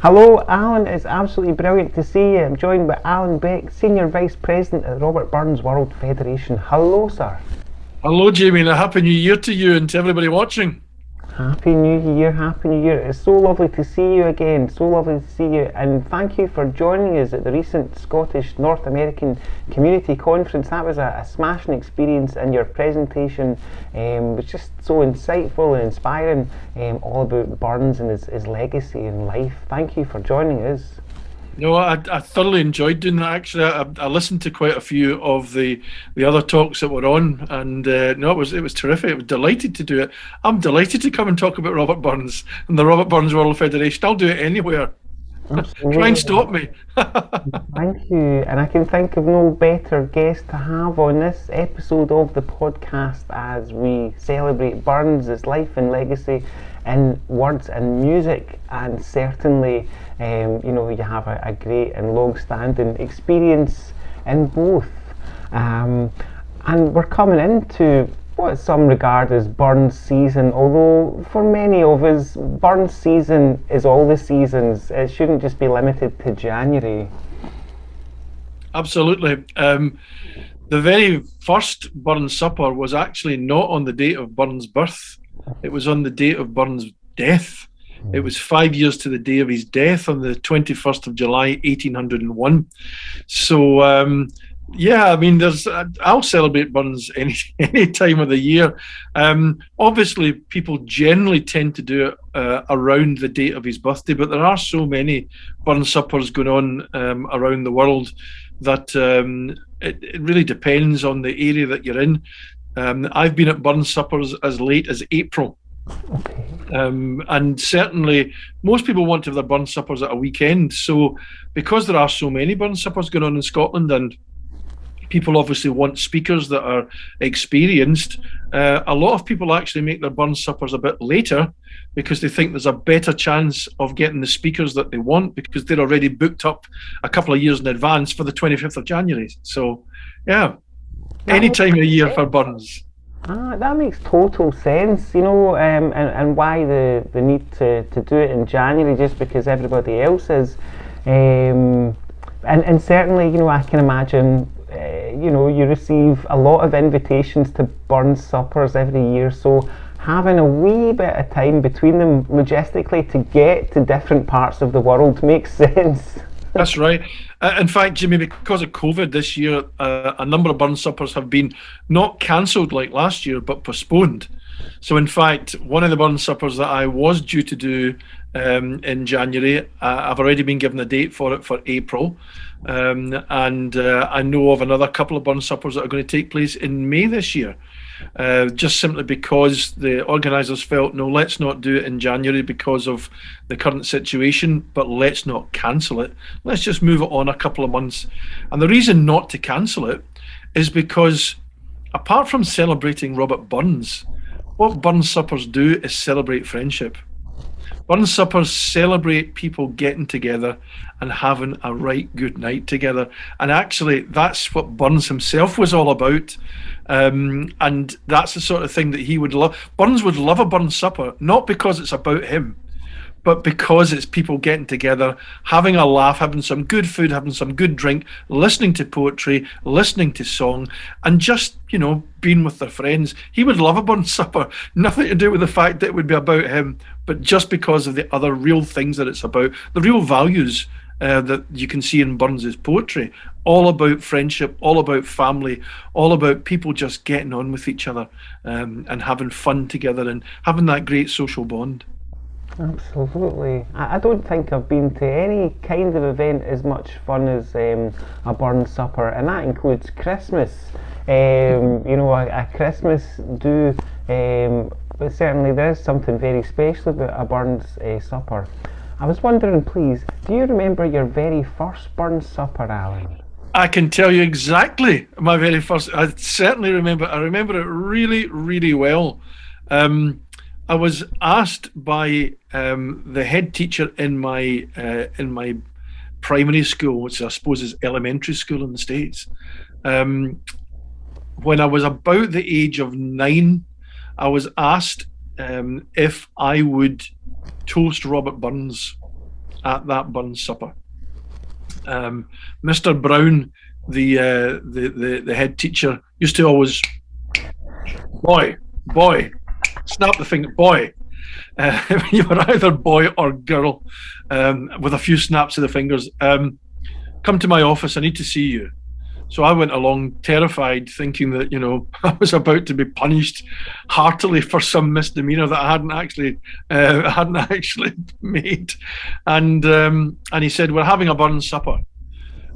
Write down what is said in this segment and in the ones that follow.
Hello, Alan. It's absolutely brilliant to see you. I'm joined by Alan Beck, Senior Vice President at Robert Burns World Federation. Hello, sir. Hello, Jamie, and a happy new year to you and to everybody watching. Happy New Year, Happy New Year. It's so lovely to see you again, so lovely to see you, and thank you for joining us at the recent Scottish North American Community Conference. That was a smashing experience, and your presentation was just so insightful and inspiring, all about Burns and his legacy in life. Thank you for joining us. No, I thoroughly enjoyed doing that. Actually, I listened to quite a few of the other talks that were on, and no, it was terrific. I was delighted to do it. I'm delighted to come and talk about Robert Burns and the Robert Burns World Federation. I'll do it anywhere. Absolutely. Try and stop me. Thank you, and I can think of no better guest to have on this episode of the podcast as we celebrate Burns, his life and legacy in words and music, and certainly you have a great and long-standing experience in both, and we're coming into what some regard as Burns season, although for many of us Burns season is all the seasons. It shouldn't just be limited to January. Absolutely. The very first Burns supper was actually not on the date of Burns' birth. It was on the date of Burns' death. It was 5 years to the day of his death on the 21st of July, 1801. So, I mean, I'll celebrate Burns any time of the year. Obviously, people generally tend to do it around the date of his birthday, but there are so many Burns suppers going on around the world that it really depends on the area that you're in. I've been at Burns suppers as late as April. Okay. And certainly most people want to have their Burns suppers at a weekend. So because there are so many Burns suppers going on in Scotland, and people obviously want speakers that are experienced, a lot of people actually make their Burns suppers a bit later because they think there's a better chance of getting the speakers that they want because they're already booked up a couple of years in advance for the 25th of January. So, yeah, any time of year for Burns. That makes total sense, and why the need to do it in January just because everybody else is. And certainly, I can imagine, you receive a lot of invitations to Burns suppers every year, so having a wee bit of time between them logistically to get to different parts of the world makes sense. That's right. In fact, Jimmy, because of COVID this year, a number of Burns suppers have been not cancelled like last year, but postponed. So, in fact, one of the Burns suppers that I was due to do in January, I've already been given a date for it for April. And I know of another couple of Burns suppers that are going to take place in May this year. Just simply because the organisers felt, no, let's not do it in January because of the current situation, but let's not cancel it. Let's just move it on a couple of months. And the reason not to cancel it is because apart from celebrating Robert Burns, what Burns suppers do is celebrate friendship. Burns suppers celebrate people getting together and having a right good night together. And actually, that's what Burns himself was all about. And that's the sort of thing that he would love. Burns would love a Burns supper, not because it's about him, but because it's people getting together, having a laugh, having some good food, having some good drink, listening to poetry, listening to song, and just, being with their friends. He would love a Burns supper. Nothing to do with the fact that it would be about him, but just because of the other real things that it's about, the real values that you can see in Burns's poetry, all about friendship, all about family, all about people just getting on with each other and having fun together and having that great social bond. Absolutely. I don't think I've been to any kind of event as much fun as a Burns supper, and that includes Christmas. A Christmas do, but certainly there is something very special about a Burns supper. I was wondering, please, do you remember your very first Burns supper, Alan? I can tell you exactly my very first. I certainly remember. I remember it really, really well. I was asked by the head teacher in my primary school, which I suppose is elementary school in the States. When I was about the age of 9, I was asked if I would toast Robert Burns at that Burns supper. Mr. Brown, the head teacher, used to always, boy, snap the finger, boy. You were either boy or girl, with a few snaps of the fingers. Come to my office, I need to see you. So I went along terrified, thinking that, I was about to be punished heartily for some misdemeanor that I hadn't actually made. And he said, we're having a Burns supper.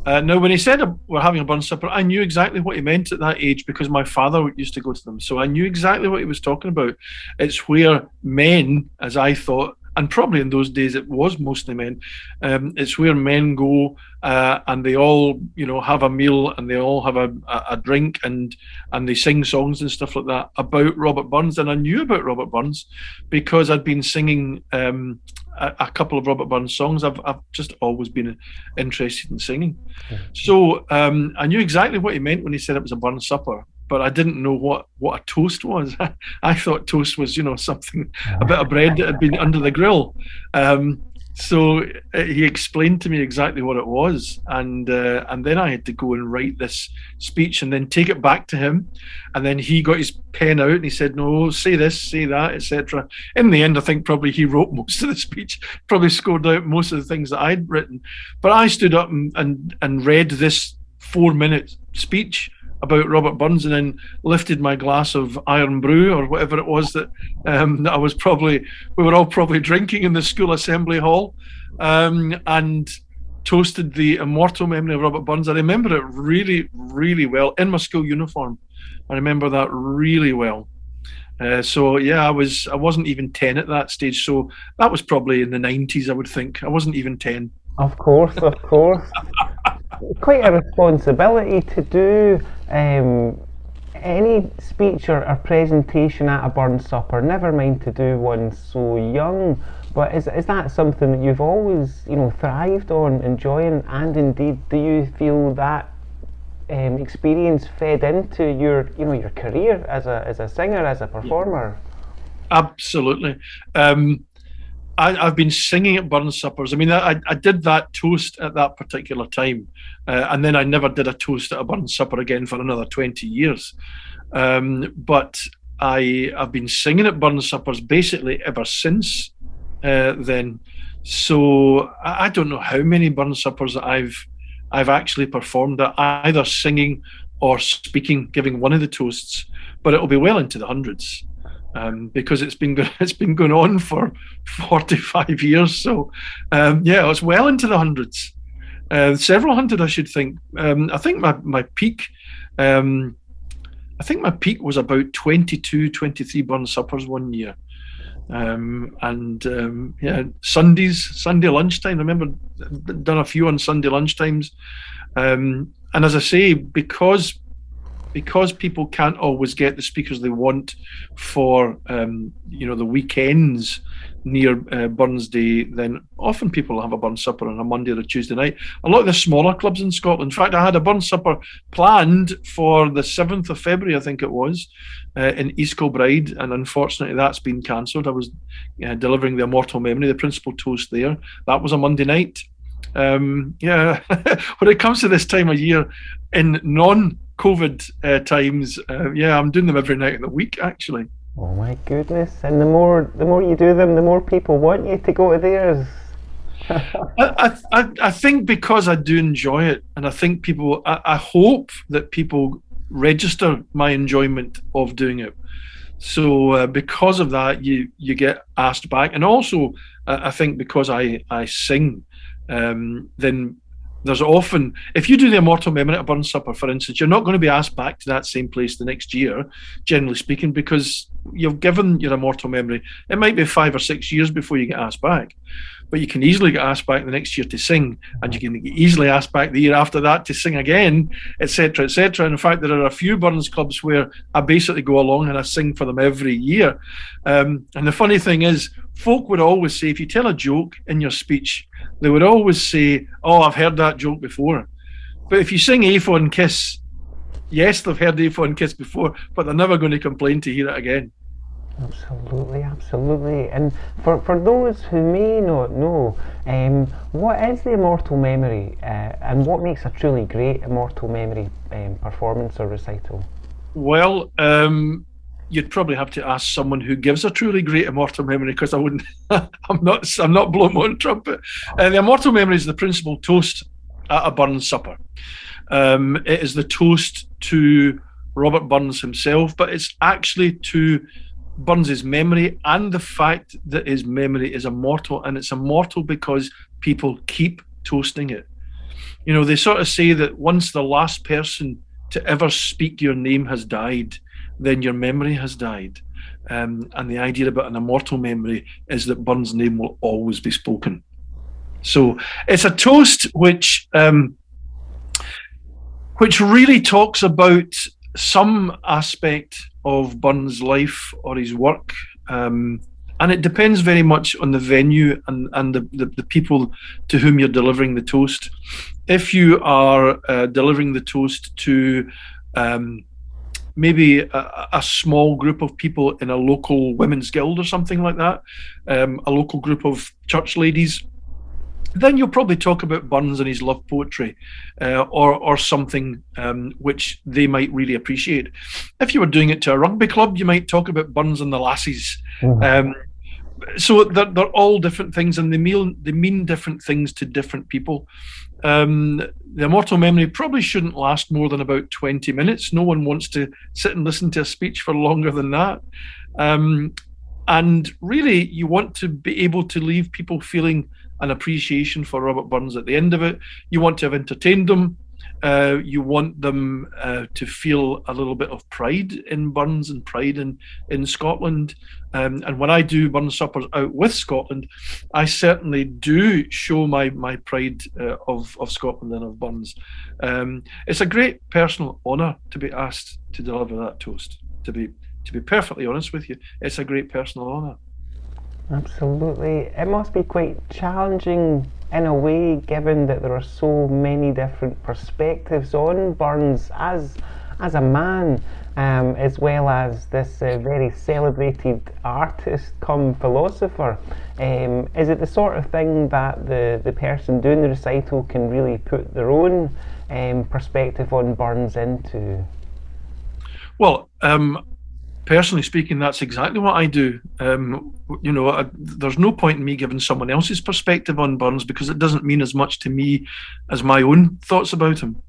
Now, when he said we're having a Burns supper, I knew exactly what he meant at that age because my father used to go to them. So I knew exactly what he was talking about. It's where men, as I thought, and probably in those days it was mostly men, it's where men go and they all, have a meal and they all have a drink and they sing songs and stuff like that about Robert Burns. And I knew about Robert Burns because I'd been singing a couple of Robert Burns songs. I've just always been interested in singing. So I knew exactly what he meant when he said it was a Burns supper. But I didn't know what a toast was. I thought toast was, something, a bit of bread that had been under the grill. So he explained to me exactly what it was, and then I had to go and write this speech and then take it back to him, and then he got his pen out and he said, "No, say this, say that, etc." In the end, I think probably he wrote most of the speech, probably scored out most of the things that I'd written. But I stood up and read this 4-minute speech about Robert Burns, and then lifted my glass of iron brew or whatever it was that we were all probably drinking in the school assembly hall, and toasted the immortal memory of Robert Burns. I remember it really, really well in my school uniform. I remember that really well. So yeah, I wasn't even 10 at that stage. So that was probably in the 90s, I would think. I wasn't even 10. Of course. Quite a responsibility to do any speech or presentation at a Burns supper, never mind to do one so young. But is that something that you've always thrived on, enjoying, and indeed do you feel that experience fed into your career as a singer, as a performer? Absolutely. I've been singing at Burns suppers. I mean, I did that toast at that particular time, and then I never did a toast at a Burns supper again for another 20 years. But I've been singing at Burns suppers basically ever since then. So I don't know how many Burns suppers that I've actually performed at, either singing or speaking, giving one of the toasts, but it'll be well into the hundreds. Because it's been going on for 45 years, so it's well into the hundreds, several hundred, I should think. I think my peak, was about 22, 23 Burns suppers one year, Sunday lunchtime. I remember done a few on Sunday lunchtimes, and as I say, because people can't always get the speakers they want for the weekends near Burns Day, then often people have a Burns supper on a Monday or a Tuesday night. A lot of the smaller clubs in Scotland. In fact, I had a Burns supper planned for the 7th of February, I think it was, in East Kilbride, and unfortunately that's been cancelled. I was delivering the immortal memory, the principal toast there. That was a Monday night. When it comes to this time of year in non-COVID times, I'm doing them every night of the week, actually. Oh my goodness! And the more you do them, the more people want you to go to theirs. I think because I do enjoy it, and I think I hope that people register my enjoyment of doing it. So because of that, you get asked back, and also I think because I sing, then there's often, if you do the immortal memory at a Burns supper, for instance, you're not going to be asked back to that same place the next year, generally speaking, because you've given your immortal memory. It might be 5 or 6 years before you get asked back, but you can easily get asked back the next year to sing, and you can easily ask back the year after that to sing again, etc., etc. And in fact, there are a few Burns clubs where I basically go along and I sing for them every year. And the funny thing is, folk would always say, if you tell a joke in your speech, they would always say, "Oh, I've heard that joke before." But if you sing A4 and Kiss, yes, they've heard A4 and Kiss before, but they're never going to complain to hear it again. Absolutely, absolutely. And for those who may not know, what is the immortal memory, and what makes a truly great immortal memory performance or recital? Well, you'd probably have to ask someone who gives a truly great immortal memory, because I wouldn't. I'm not blowing my own trumpet. The immortal memory is the principal toast at a Burns supper. It is the toast to Robert Burns himself, but it's actually to Burns's memory and the fact that his memory is immortal, and it's immortal because people keep toasting it. You know, they sort of say that once the last person to ever speak your name has died, then your memory has died. And the idea about an immortal memory is that Burns' name will always be spoken. So it's a toast which really talks about some aspect of Burns' life or his work. And it depends very much on the venue and the people to whom you're delivering the toast. If you are delivering the toast to maybe a small group of people in a local women's guild or something like that, a local group of church ladies, then you'll probably talk about Burns and his love poetry, or something which they might really appreciate. If you were doing it to a rugby club, you might talk about Burns and the lassies. So they're all different things, and they mean different things to different people. The immortal memory probably shouldn't last more than about 20 minutes. No one wants to sit and listen to a speech for longer than that. And really, you want to be able to leave people feeling an appreciation for Robert Burns at the end of it. You want to have entertained them. You want them to feel a little bit of pride in Burns and pride in Scotland. And when I do Burns suppers out with Scotland, I certainly do show my pride of Scotland and of Burns. It's a great personal honour to be asked to deliver that toast. To be perfectly honest with you, it's a great personal honour. Absolutely. It must be quite challenging in a way, given that there are so many different perspectives on Burns as a man, as well as this very celebrated artist come philosopher. Is it the sort of thing that the person doing the recital can really put their own perspective on Burns into? Well, personally speaking, that's exactly what I do. There's no point in me giving someone else's perspective on Burns, because it doesn't mean as much to me as my own thoughts about him.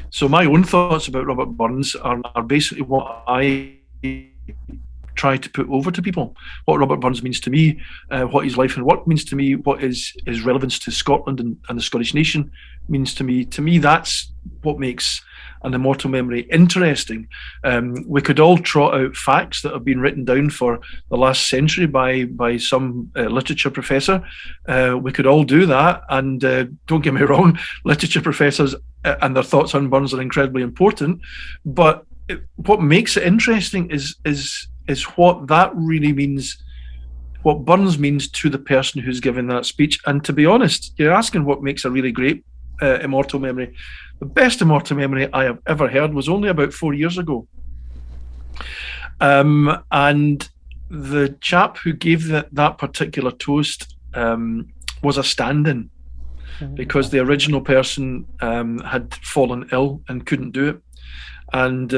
So my own thoughts about Robert Burns are basically what I try to put over to people. What Robert Burns means to me, what his life and work means to me, what his relevance to Scotland and the Scottish nation means to me. To me, that's what makes an immortal memory interesting. We could all trot out facts that have been written down for the last century by some literature professor. We could all do that, and don't get me wrong, literature professors and their thoughts on Burns are incredibly important. But what makes it interesting is what that really means, what Burns means to the person who's giving that speech. And to be honest, you're asking what makes a really great immortal memory. The best immortal memory I have ever heard was only about 4 years ago. And the chap who gave that particular toast was a stand-in, because the original person had fallen ill and couldn't do it. And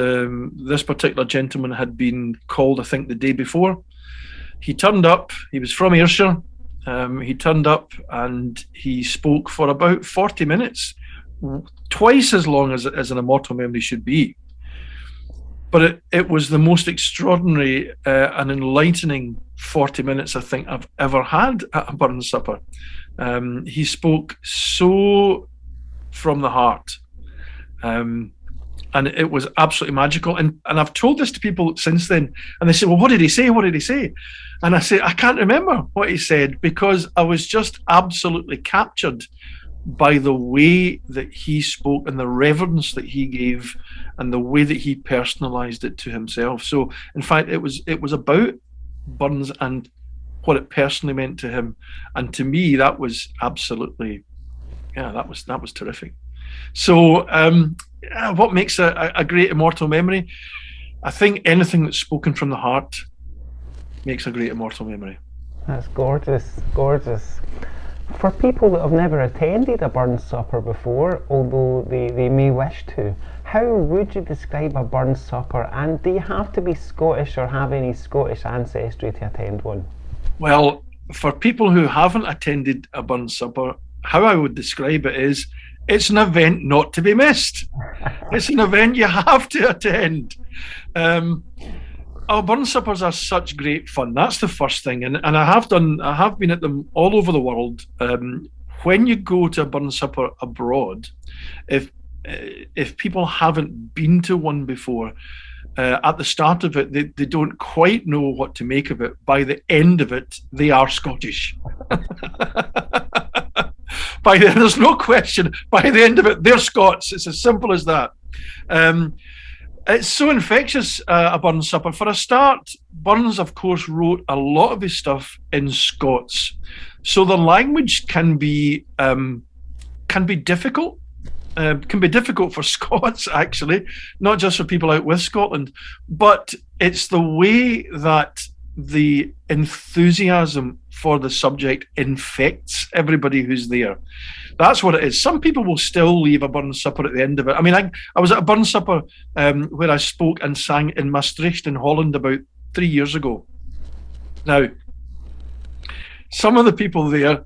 this particular gentleman had been called, I think, the day before. He turned up. He was from Ayrshire. He turned up and he spoke for about 40 minutes, twice as long as an immortal memory should be. But it was the most extraordinary and enlightening 40 minutes I think I've ever had at a Burns supper. He spoke so from the heart. And it was absolutely magical. And I've told this to people since then, and they say, well, what did he say? What did he say? And I say, I can't remember what he said, because I was just absolutely captured by the way that he spoke and the reverence that he gave and the way that he personalized it to himself. So, in fact, it was about Burns and what it personally meant to him. And to me, that was absolutely, that was terrific. So, what makes a great immortal memory? I think anything that's spoken from the heart. makes a great immortal memory. That's gorgeous, gorgeous. For people that have never attended a Burns supper before, although they may wish to, how would you describe a Burns supper, and do you have to be Scottish or have any Scottish ancestry to attend one? Well, for people who haven't attended a Burns supper, how I would describe it is, it's an event not to be missed. It's an event you have to attend. Our Burns suppers are such great fun. That's the first thing, and I have been at them all over the world. When you go to a Burns supper abroad, if people haven't been to one before, at the start of it, they don't quite know what to make of it. By the end of it, they are Scottish. There's no question. By the end of it, they're Scots. It's as simple as that. It's so infectious, a Burns supper. For a start, Burns, of course, wrote a lot of his stuff in Scots, so the language can be difficult. Can be difficult for Scots, actually, not just for people out with Scotland, but it's the way that the enthusiasm for the subject infects everybody who's there. That's what it is. Some people will still leave a Burns supper at the end of it. I mean, I was at a Burns supper where I spoke and sang in Maastricht in Holland about 3 years ago. Now, some of the people there,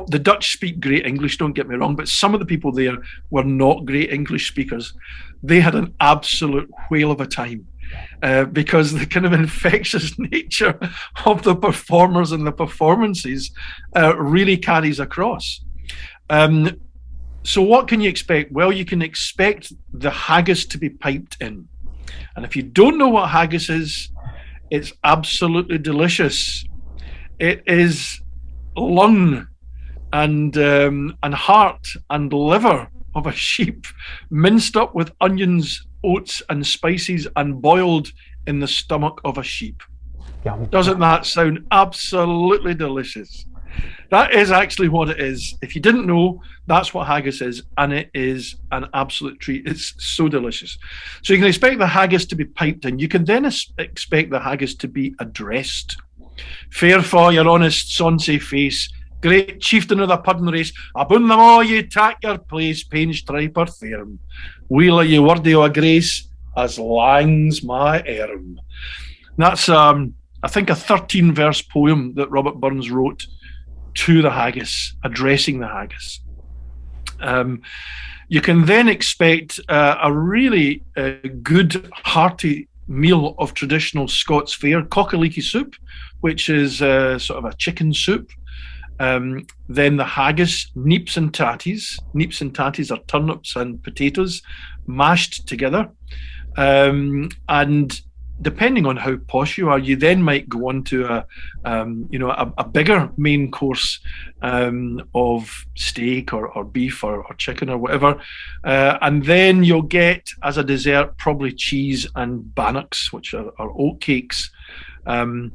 the Dutch speak great English, don't get me wrong, but some of the people there were not great English speakers. They had an absolute whale of a time because the kind of infectious nature of the performers and the performances really carries across. So what can you expect? Well, you can expect the haggis to be piped in. And if you don't know what haggis is, it's absolutely delicious. It is lung and heart and liver of a sheep, minced up with onions, oats and spices and boiled in the stomach of a sheep. Yum. Doesn't that sound absolutely delicious? That is actually what it is. If you didn't know, that's what haggis is, and it is an absolute treat. It's so delicious. So you can expect the haggis to be piped in. You can then expect the haggis to be addressed. Fair fa your honest sonsy face, great chieftain of the pudding race, aboon them all ye tak your place, pain stripe or firm. Weel are ye worthy o' a grace, as lang's my erm. That's, I think, a 13-verse poem that Robert Burns wrote to the haggis, addressing the haggis. You can then expect a really good, hearty meal of traditional Scots fare, cock-a-leekie soup, which is sort of a chicken soup. Then the haggis, neeps and tatties. Neeps and tatties are turnips and potatoes mashed together. And depending on how posh you are, you then might go on to a bigger main course of steak or beef or chicken or whatever, and then you'll get as a dessert probably cheese and bannocks, which are oat cakes, and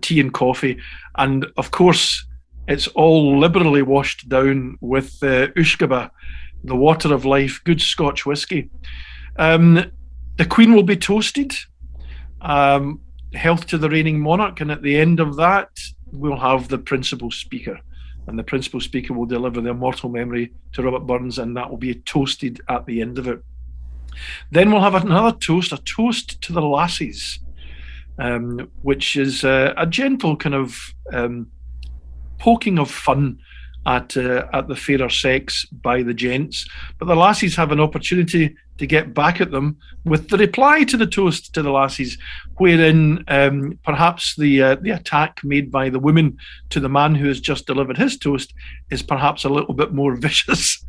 tea and coffee, and of course it's all liberally washed down with ushkaba, the water of life, good Scotch whisky. The Queen will be toasted. Health to the reigning monarch, and at the end of that we'll have the principal speaker, and the principal speaker will deliver the immortal memory to Robert Burns, and that will be toasted at the end of it. Then we'll have another toast, a toast to the lassies, which is a gentle kind of poking of fun at the fairer sex by the gents, but the lassies have an opportunity to get back at them with the reply to the toast to the lassies, wherein perhaps the attack made by the women to the man who has just delivered his toast is perhaps a little bit more vicious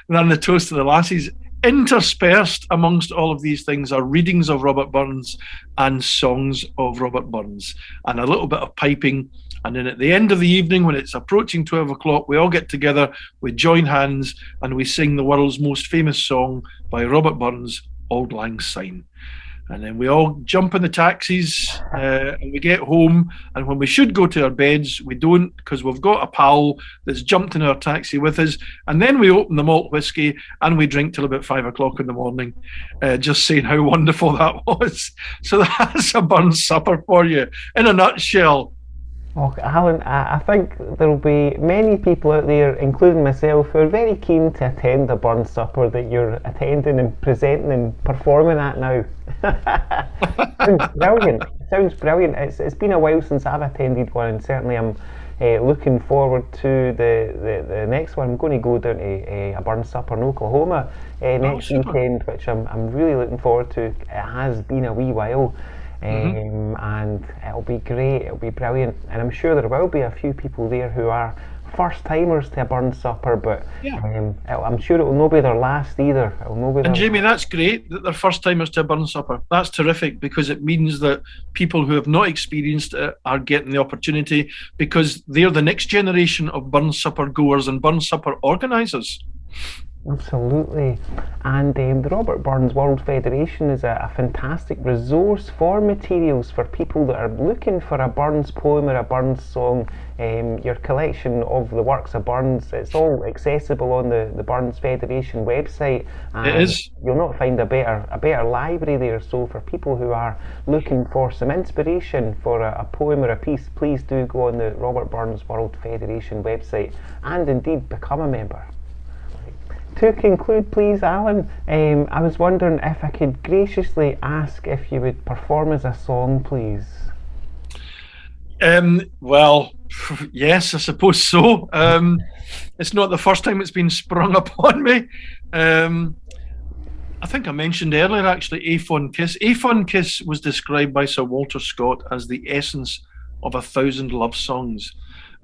than the toast to the lassies. Interspersed amongst all of these things are readings of Robert Burns and songs of Robert Burns, and a little bit of piping. And then at the end of the evening, when it's approaching 12 o'clock, we all get together, we join hands, and we sing the world's most famous song by Robert Burns, Auld Lang Syne. And then we all jump in the taxis and we get home. And when we should go to our beds, we don't, because we've got a pal that's jumped in our taxi with us. And then we open the malt whiskey and we drink till about 5 o'clock in the morning, just saying how wonderful that was. So that's a burn supper for you in a nutshell. Oh, Alan, I think there will be many people out there, including myself, who are very keen to attend the burn supper that you're attending and presenting and performing at now. Sounds brilliant. Sounds brilliant. It's been a while since I've attended one, and certainly I'm looking forward to the next one. I'm going to go down to a burn supper in Oklahoma next weekend, which I'm really looking forward to. It has been a wee while. And it'll be great, it'll be brilliant, and I'm sure there will be a few people there who are first timers to a burn supper, but I'm sure it will not be their last either. And Jamie, that's great that they're first timers to a burn supper. That's terrific, because it means that people who have not experienced it are getting the opportunity, because they're the next generation of burn supper goers and burn supper organisers. Absolutely. And the Robert Burns World Federation is a fantastic resource for materials for people that are looking for a Burns poem or a Burns song. Your collection of the works of Burns, it's all accessible on the Burns Federation website. It is. You'll not find a better library there. So for people who are looking for some inspiration for a poem or a piece, please do go on the Robert Burns World Federation website and indeed become a member. To conclude, please, Alan, I was wondering if I could graciously ask if you would perform as a song, please. Well, yes, I suppose so. It's not the first time it's been sprung upon me. I think I mentioned earlier, actually, A Fond Kiss. A Fond Kiss was described by Sir Walter Scott as the essence of 1,000 love songs.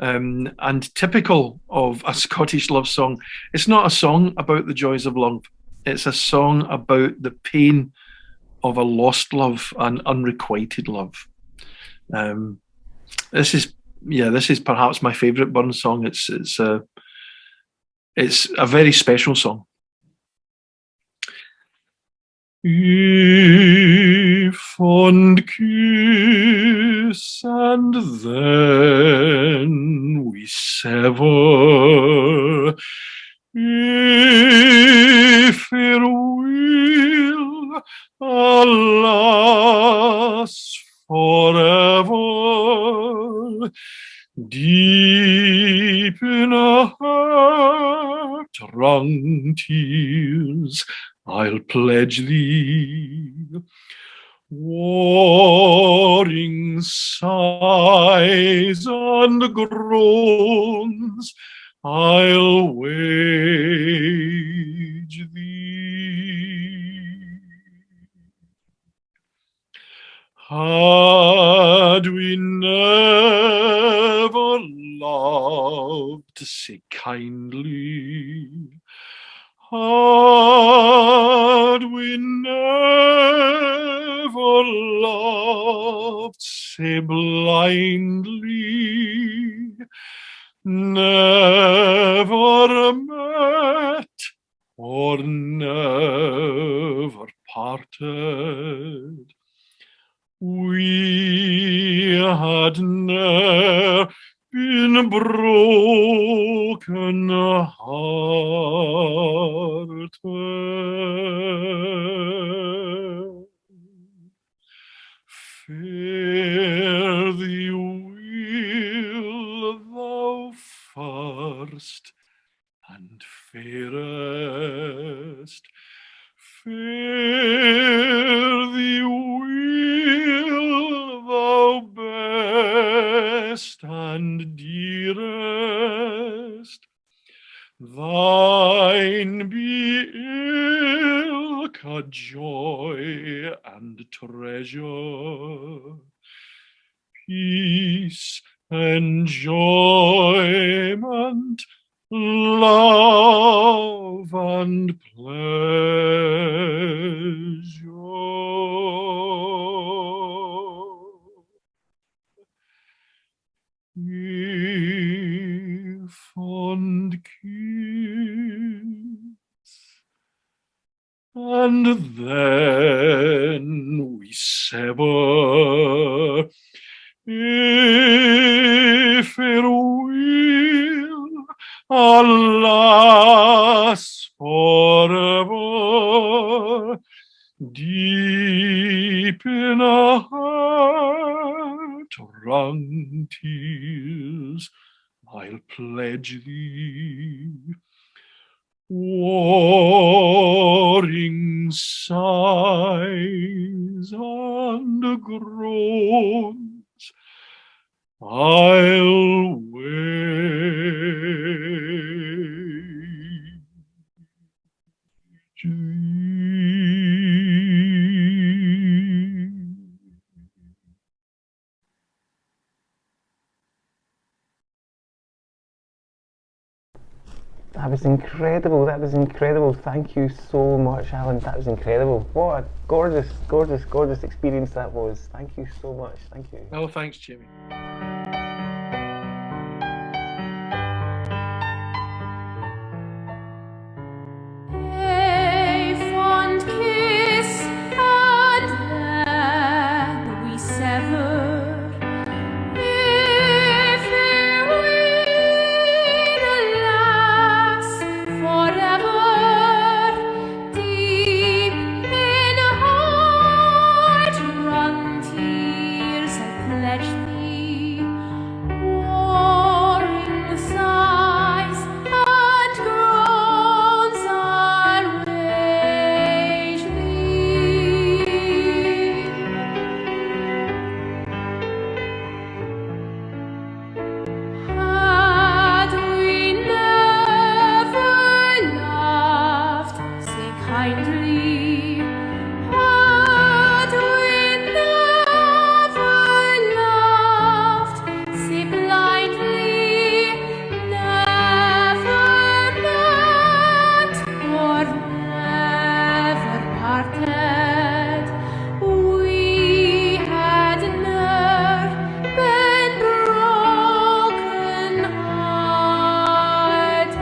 And typical of a Scottish love song, it's not a song about the joys of love. It's a song about the pain of a lost love and unrequited love. This is perhaps my favourite Burns song. It's a very special song. A fond kiss, and then we sever. A farewell, alas, forever. Deep in a heart-wrung tears I'll pledge thee. Warring sighs and groans I'll wage thee. Had we never loved so kindly, had we never loved so blindly, never met or never parted, we had never been broken hearted. Fare thee well, thou first and fairest. Fare thee well, thou best and dearest. Thine be ilka joy and treasure, peace, enjoyment, love and pleasure. A fond kiss, and then we sever. If it will, alas, forever, deep in a heart wrung tears, I'll pledge thee. Warring sighs and groans, I'll wage thee. That was incredible. That was incredible. Thank you so much, Alan. That was incredible. What a gorgeous, gorgeous, gorgeous experience that was. Thank you so much. Thank you. Oh, thanks, Jamie. A fond kiss and then we sever. If it will, alas, forever, deep in a heart wrung tears I pledge thee. Warring sighs and groans I'll wage thee. Had we never loved so kindly, had we never loved so blindly, never met or never parted, we had ne'er been broken hearted.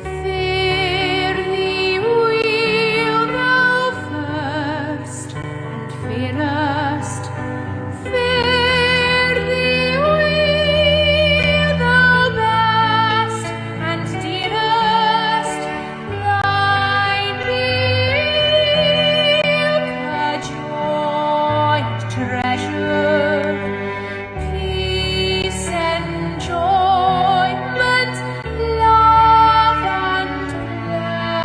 Fare thee weel thou first and fairest. Fare thee weel thou best and dearest. Thine be ilka joy and treasure, peace, enjoyment, love and pleasure.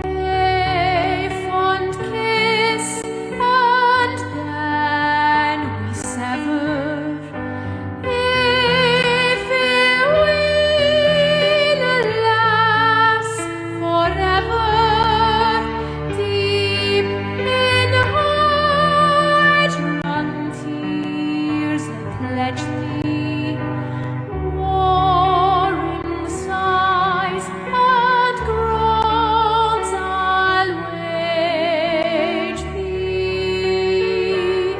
A fond kiss and then we sever. If it will, alas, forever, deep in heart wrung tears I pledge thee. Warring sighs and groans I'll wage thee.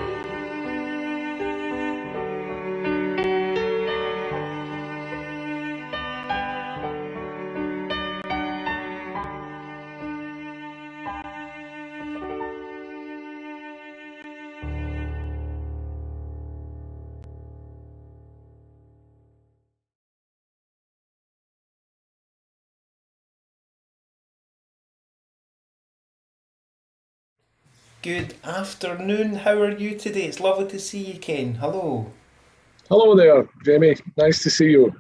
Good afternoon. How are you today? It's lovely to see you, Ken. Hello. Hello there, Jamie. Nice to see you.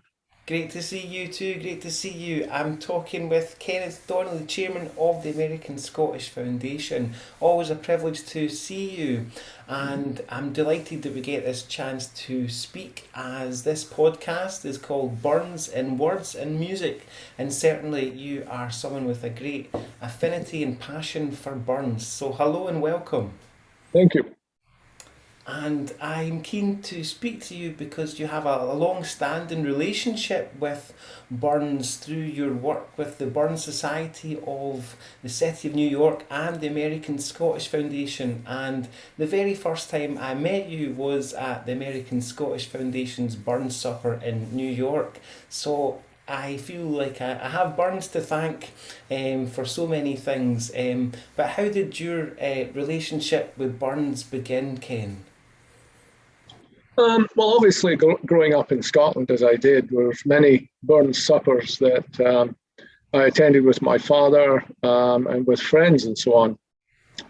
Great to see you too. Great to see you. I'm talking with Kenneth Donnelly, Chairman of the American Scottish Foundation. Always a privilege to see you, and I'm delighted that we get this chance to speak, as this podcast is called Burns in Words and Music, and certainly you are someone with a great affinity and passion for Burns. So hello and welcome. Thank you. and I'm keen to speak to you because you have a long-standing relationship with Burns through your work with the Burns Society of the City of New York and the American Scottish Foundation. And the very first time I met you was at the American Scottish Foundation's Burns Supper in New York. So I feel like I have Burns to thank for so many things. But how did your relationship with Burns begin, Ken? Well, obviously, growing up in Scotland as I did, there were many Burns suppers that I attended with my father and with friends and so on.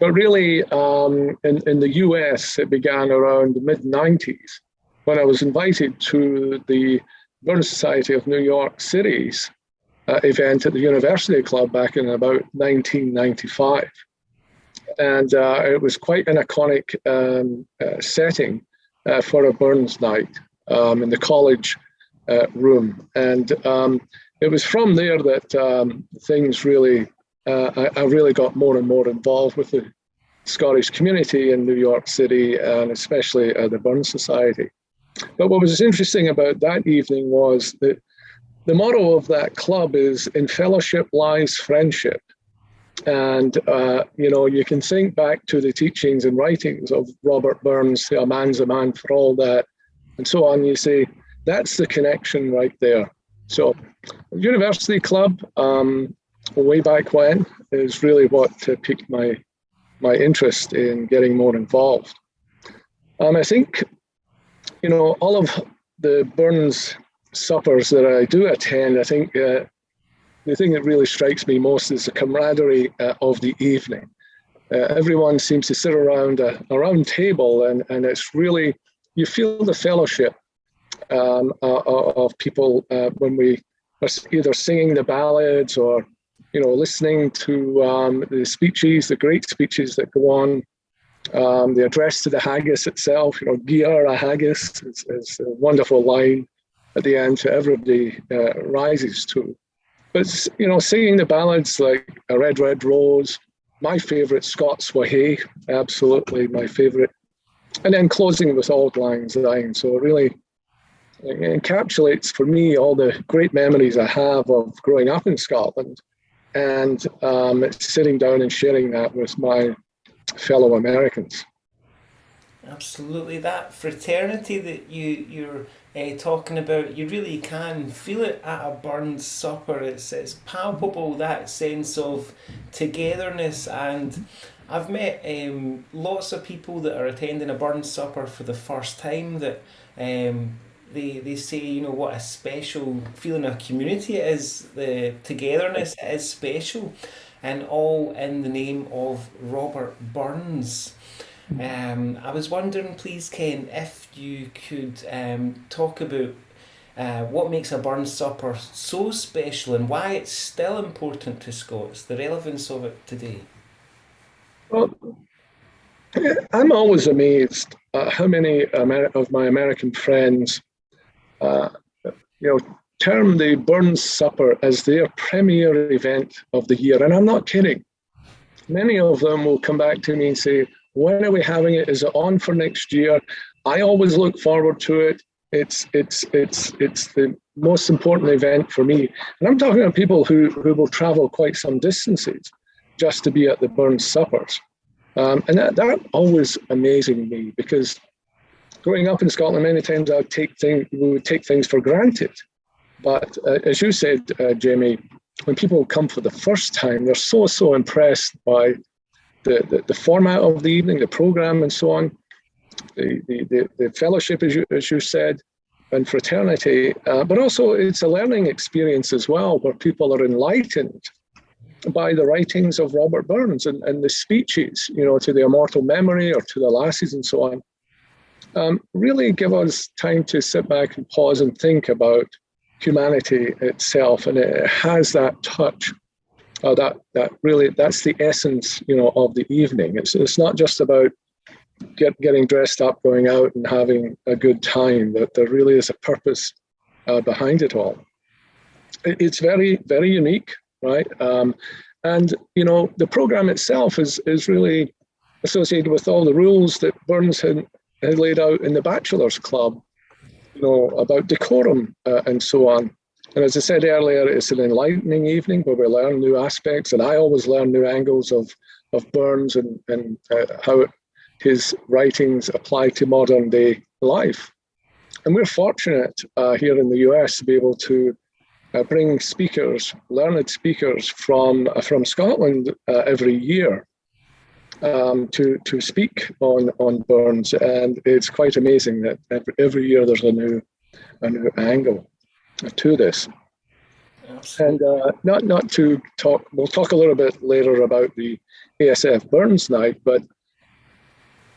But really, in the US, it began around the mid-90s when I was invited to the Burns Society of New York City's event at the University Club back in about 1995. And it was quite an iconic setting for a Burns night in the college room. And it was from there that things really, I really got more and more involved with the Scottish community in New York City, and especially the Burns Society. But what was interesting about that evening was that the motto of that club is "In fellowship lies friendship." And, you can think back to the teachings and writings of Robert Burns, "A man's a man for all that," and so on. You say, that's the connection right there. So University Club, way back when, is really what piqued my interest in getting more involved. I think, all of the Burns suppers that I do attend, I think the thing that really strikes me most is the camaraderie of the evening. Everyone seems to sit around a round table, and it's really, you feel the fellowship of people when we are either singing the ballads or, listening to the speeches, the great speeches that go on. The address to the haggis itself, "Gear a haggis" is a wonderful line at the end that everybody rises to. But, singing the ballads like "A Red, Red Rose," my favourite, "Scots Wha Hae," absolutely my favourite. And then closing with "Auld Lang Syne." So it really encapsulates for me all the great memories I have of growing up in Scotland and sitting down and sharing that with my fellow Americans. Absolutely, that fraternity that you're talking about, you really can feel it at a Burns supper. It's palpable, that sense of togetherness. And I've met lots of people that are attending a Burns supper for the first time that they say, what a special feeling of community it is. The togetherness is special, and all in the name of Robert Burns. I was wondering, please, Ken, if you could talk about what makes a Burns supper so special and why it's still important to Scots, the relevance of it today. Well, I'm always amazed at how many of my American friends, term the Burns supper as their premier event of the year, and I'm not kidding. Many of them will come back to me and say, "When are we having it? Is it on for next year? I always look forward to it. It's the most important event for me." And I'm talking about people who will travel quite some distances just to be at the Burns suppers. And that always amazing me, because growing up in Scotland, many times we would take things for granted. But as you said, Jamie, when people come for the first time, they're so impressed by the format of the evening, the program, and so on, the fellowship, as you said, and fraternity. But also, it's a learning experience as well, where people are enlightened by the writings of Robert Burns and the speeches, to the immortal memory or to the lassies and so on. Really give us time to sit back and pause and think about humanity itself, and it has that touch. That really, that's the essence, of the evening. It's not just about getting dressed up, going out and having a good time. That there really is a purpose behind it all. It's very, very unique, right? And the program itself is really associated with all the rules that Burns laid out in the Bachelors Club, about decorum and so on. And as I said earlier, it's an enlightening evening where we learn new aspects, and I always learn new angles of Burns and how his writings apply to modern day life. And we're fortunate here in the US to be able to bring speakers, learned speakers from Scotland every year to speak on Burns, and it's quite amazing that every year there's a new angle to this. Absolutely. And not to talk, we'll talk a little bit later about the ASF Burns Night, but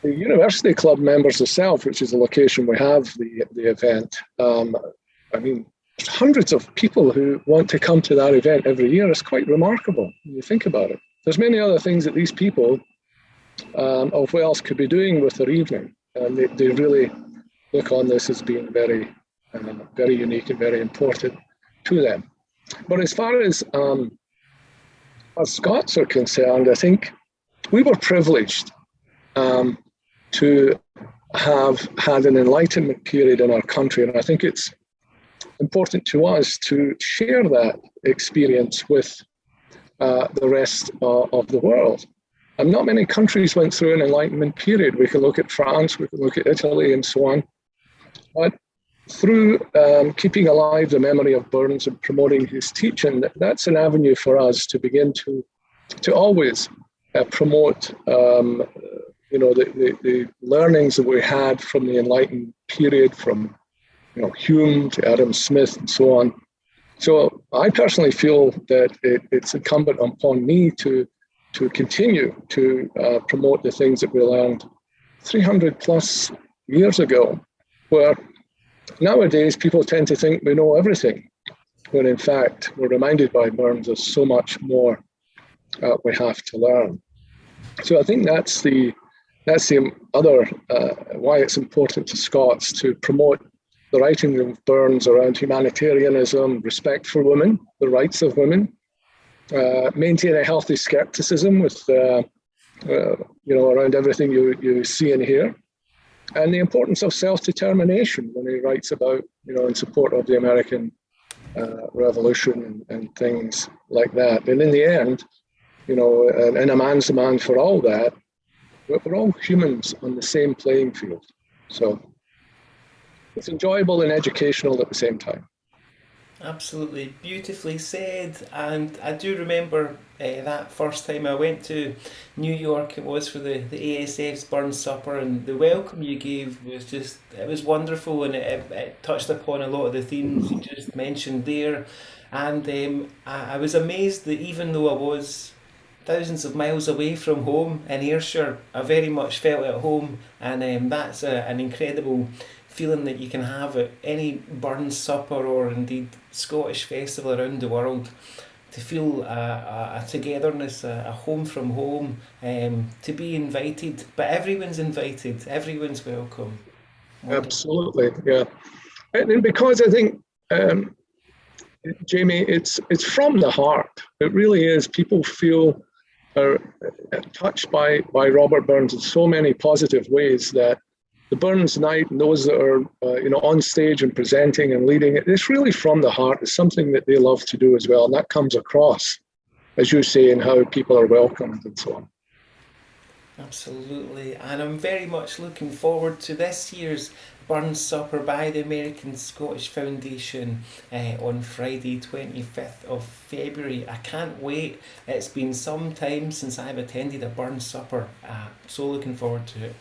the University Club members itself, which is the location we have the event, I mean, hundreds of people who want to come to that event every year. It's quite remarkable when you think about it. There's many other things that these people of Wales could be doing with their evening, and they really look on this as being very, very unique and very important to them. But as far as Scots are concerned, I think we were privileged to have had an Enlightenment period in our country, and I think it's important to us to share that experience with the rest of the world. And not many countries went through an Enlightenment period. We can look at France, we can look at Italy, and so on. But through keeping alive the memory of Burns and promoting his teaching, that's an avenue for us to begin to always promote the learnings that we had from the Enlightened period, from Hume to Adam Smith and so on. So I personally feel that it's incumbent upon me to continue to promote the things that we learned 300 plus years ago, where nowadays people tend to think we know everything, when in fact we're reminded by Burns there's so much more we have to learn. So I think that's the other why it's important to Scots to promote the writings of Burns around humanitarianism, respect for women, the rights of women, maintain a healthy skepticism with around everything you see and hear, and the importance of self-determination when he writes about in support of the American Revolution and things like that. And in the end, and a man's demand for all that, we're all humans on the same playing field. So it's enjoyable and educational at the same time. Absolutely beautifully said. And I do remember that first time I went to New York, it was for the ASF's Burns Supper, and the welcome you gave was it was wonderful, and it touched upon a lot of the themes you just mentioned there. And I was amazed that even though I was thousands of miles away from home in Ayrshire, I very much felt at home, and that's an incredible feeling that you can have at any Burns Supper or indeed Scottish festival around the world, to feel a togetherness, a home from home, to be invited. But everyone's invited, everyone's welcome. Wonderful. Absolutely, yeah. And because I think, Jamie, it's from the heart. It really is. People are touched by Robert Burns in so many positive ways that the Burns Night and those that are on stage and presenting and leading it's really from the heart. It's something that they love to do as well, and that comes across, as you say, in how people are welcomed and so on. Absolutely, and I'm very much looking forward to this year's Burns Supper by the American Scottish Foundation on Friday 25th of February. I can't wait. It's been some time since I've attended a Burns Supper, so looking forward to it.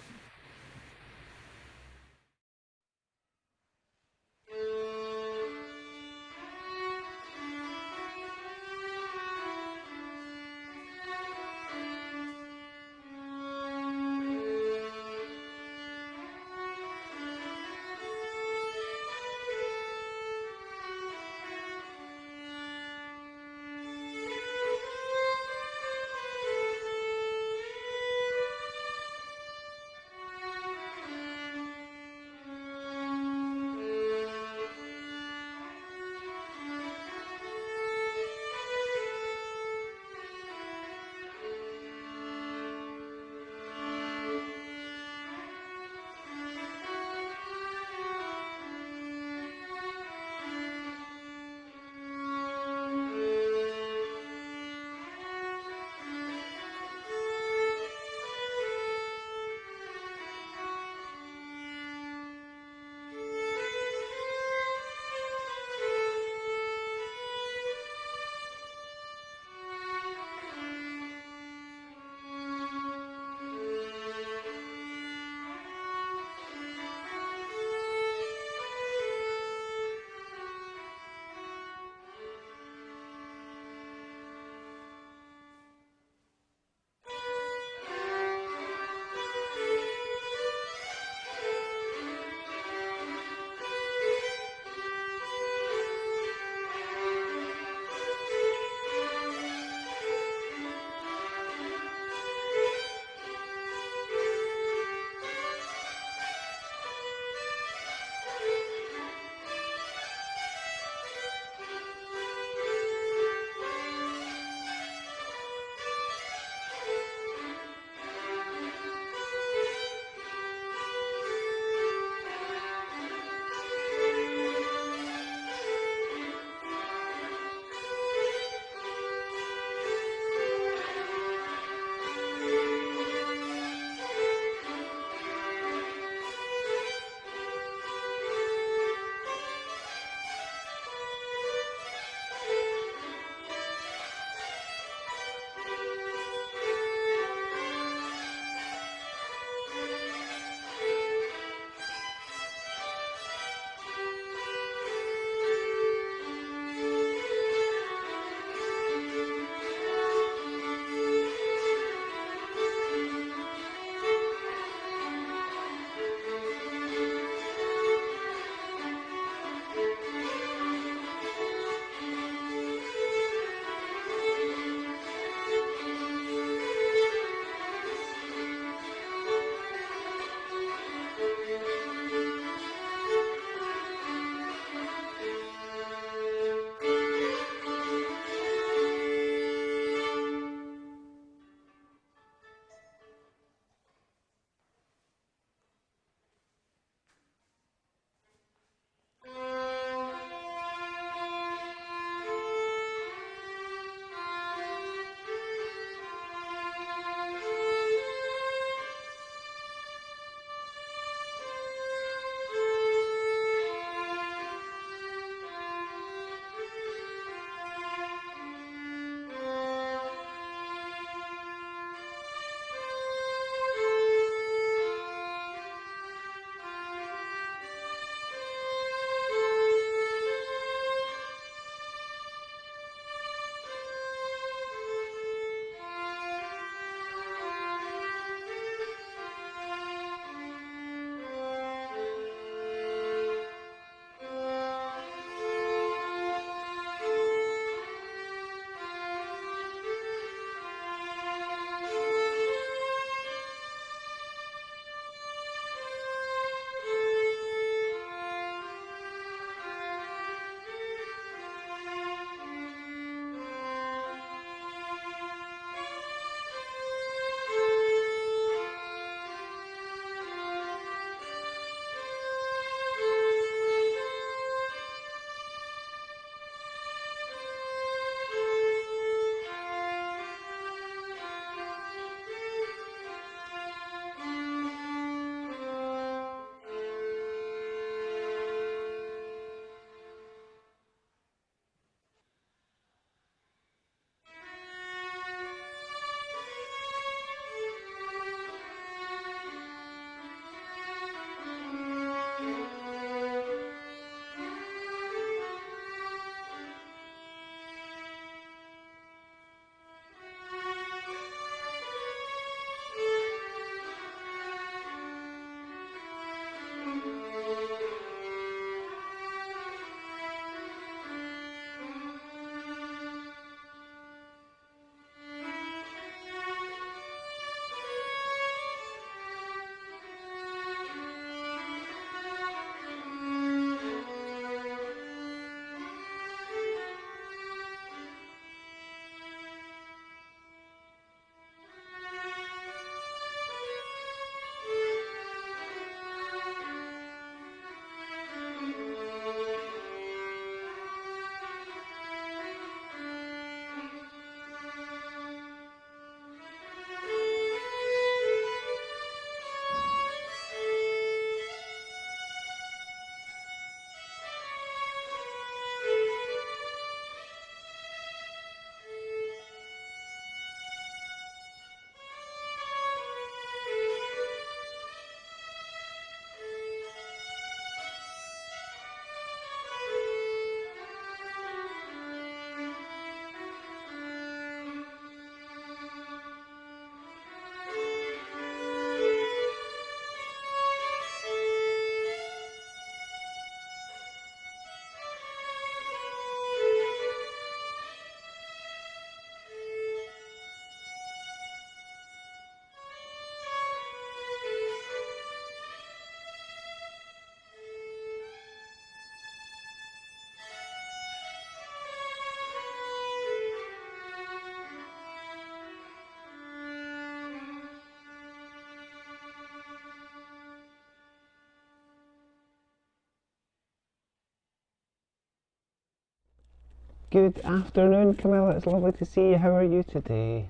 Good afternoon, Camilla. It's lovely to see you. How are you today?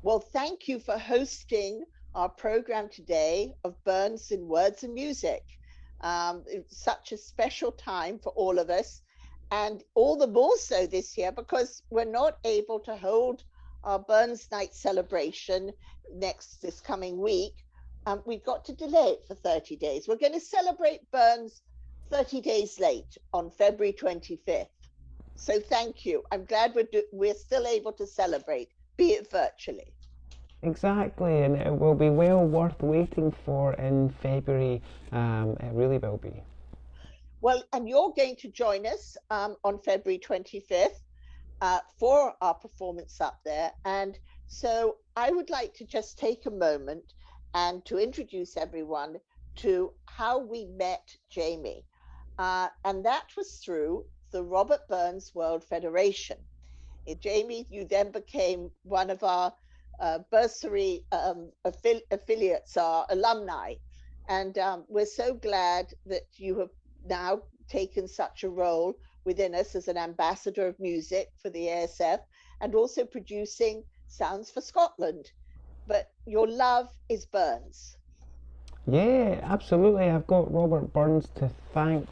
Well, thank you for hosting our program today of Burns in Words and Music. It's such a special time for all of us, and all the more so this year because we're not able to hold our Burns Night celebration this coming week. We've got to delay it for 30 days. We're going to celebrate Burns 30 days late on February 25th. So thank you. I'm glad we're still able to celebrate, be it virtually. Exactly, and it will be well worth waiting for in February. It really will be. Well, and you're going to join us on February 25th for our performance up there. And so I would like to just take a moment and to introduce everyone to how we met Jamie. And that was through the Robert Burns World Federation. Jamie, you then became one of our bursary affiliates, our alumni. And we're so glad that you have now taken such a role within us as an ambassador of music for the ASF and also producing Sounds for Scotland. But your love is Burns. Yeah, absolutely. I've got Robert Burns to thank,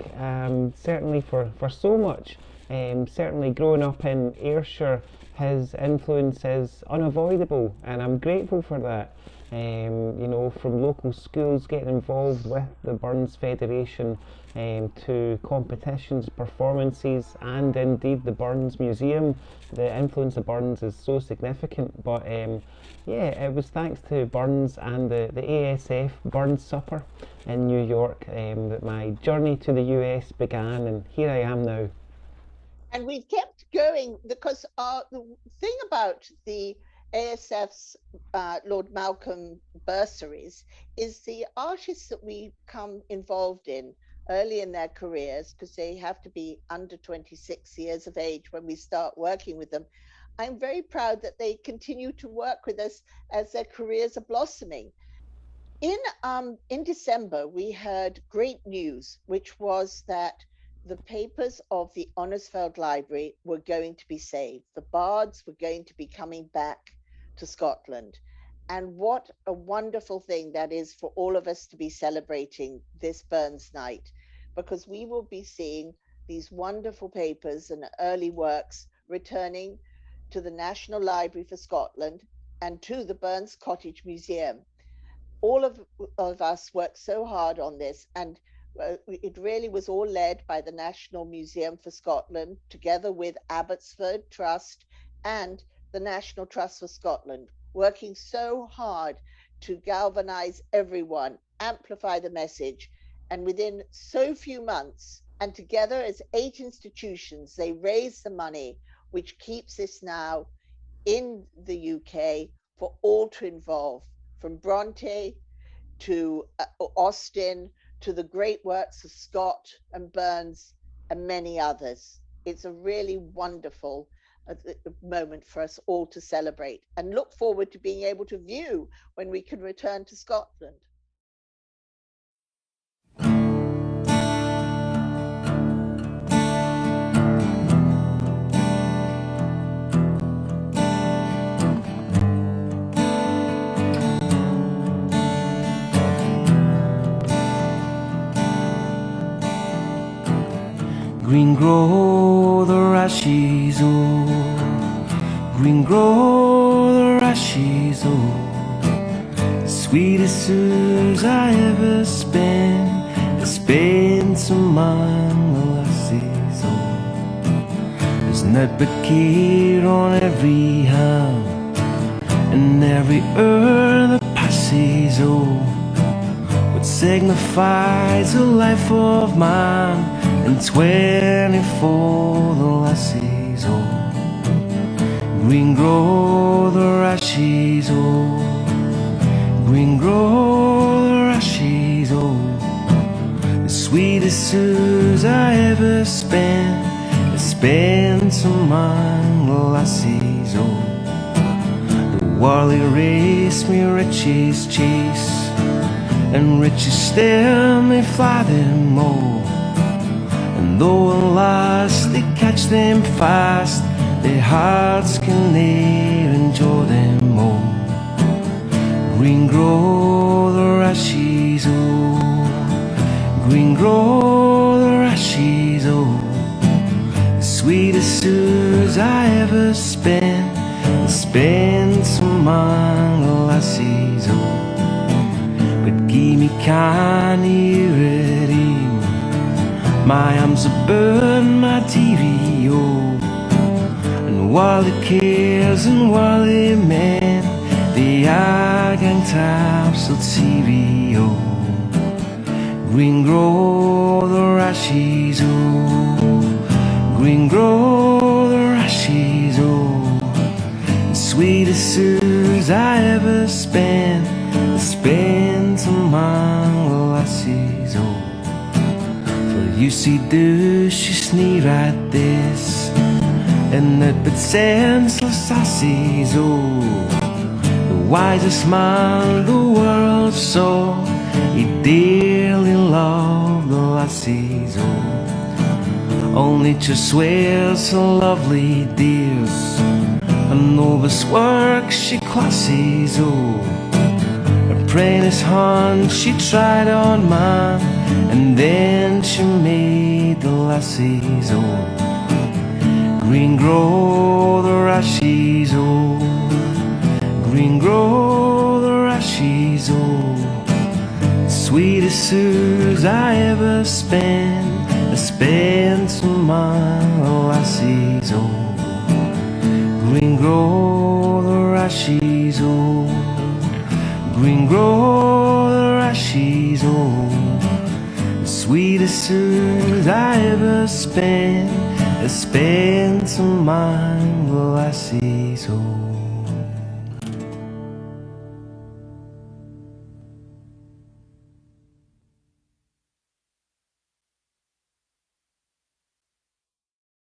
certainly for so much. Certainly growing up in Ayrshire, his influence is unavoidable, and I'm grateful for that. You know, from local schools getting involved with the Burns Federation to competitions, performances, and indeed the Burns Museum. The influence of Burns is so significant, but yeah, it was thanks to Burns and the ASF Burns Supper in New York that my journey to the US began, and here I am now. And we've kept going because the thing about the ASF's Lord Malcolm bursaries is the artists that we come involved in early in their careers, because they have to be under 26 years of age when we start working with them. I'm very proud that they continue to work with us as their careers are blossoming. In December, we heard great news, which was that the papers of the Honnesfeld Library were going to be saved. The bards were going to be coming back to Scotland. And what a wonderful thing that is for all of us to be celebrating this Burns Night, because we will be seeing these wonderful papers and early works returning to the National Library for Scotland and to the Burns Cottage Museum. All of us worked so hard on this, and it really was all led by the National Museum for Scotland, together with Abbotsford Trust and the National Trust for Scotland, working so hard to galvanize everyone, amplify the message. And within so few months, and together as 8 institutions, they raised the money, which keeps this now in the UK for all to involve, from Bronte to Austen, to the great works of Scott and Burns and many others. It's a really wonderful moment for us all to celebrate and look forward to being able to view when we can return to Scotland. Green grow the rashes, oh, green grow the rashes, oh. Sweetest sous I ever spent among the lassies, oh. There's naught but care on every hand and every that passes, oh. What signifies the life of man and 24 the lassies, oh. Green grow the rashes, oh. Green grow the rashes, oh. The sweetest sous I ever spent among the lassies, oh. The warly race me riches chase, and riches still may fly them all. though alas they catch them fast, their hearts can ne'er endure them all. Green grow the rashes, oh, green grow the rashes, oh. The sweetest suits I ever spent among the lassies, oh. But gie me can't hear it in. My arms are burn my TV, oh. And while the cares and while the men, the gang taps on TV, oh. Green grow the rashes, oh. Green grow the rashes, oh. The sweetest suits I ever spent among the lassies, oh. For you see, do she sneer at this, and that but senseless sassies, oh. The wisest man the world saw, he dearly loved the lassies, oh. Only to swear so lovely dears, and novice work she classes, oh. Apprentice hunt she tried on man, and then she made the lassies, oh. Green grow the rashes, oh. Green grow the rashes, oh. The sweetest suits I ever spent among the lassies, oh. Green grow the rashes, oh. Green grow the rashes, oh. The sweetest suits I ever spent among the lassies, oh.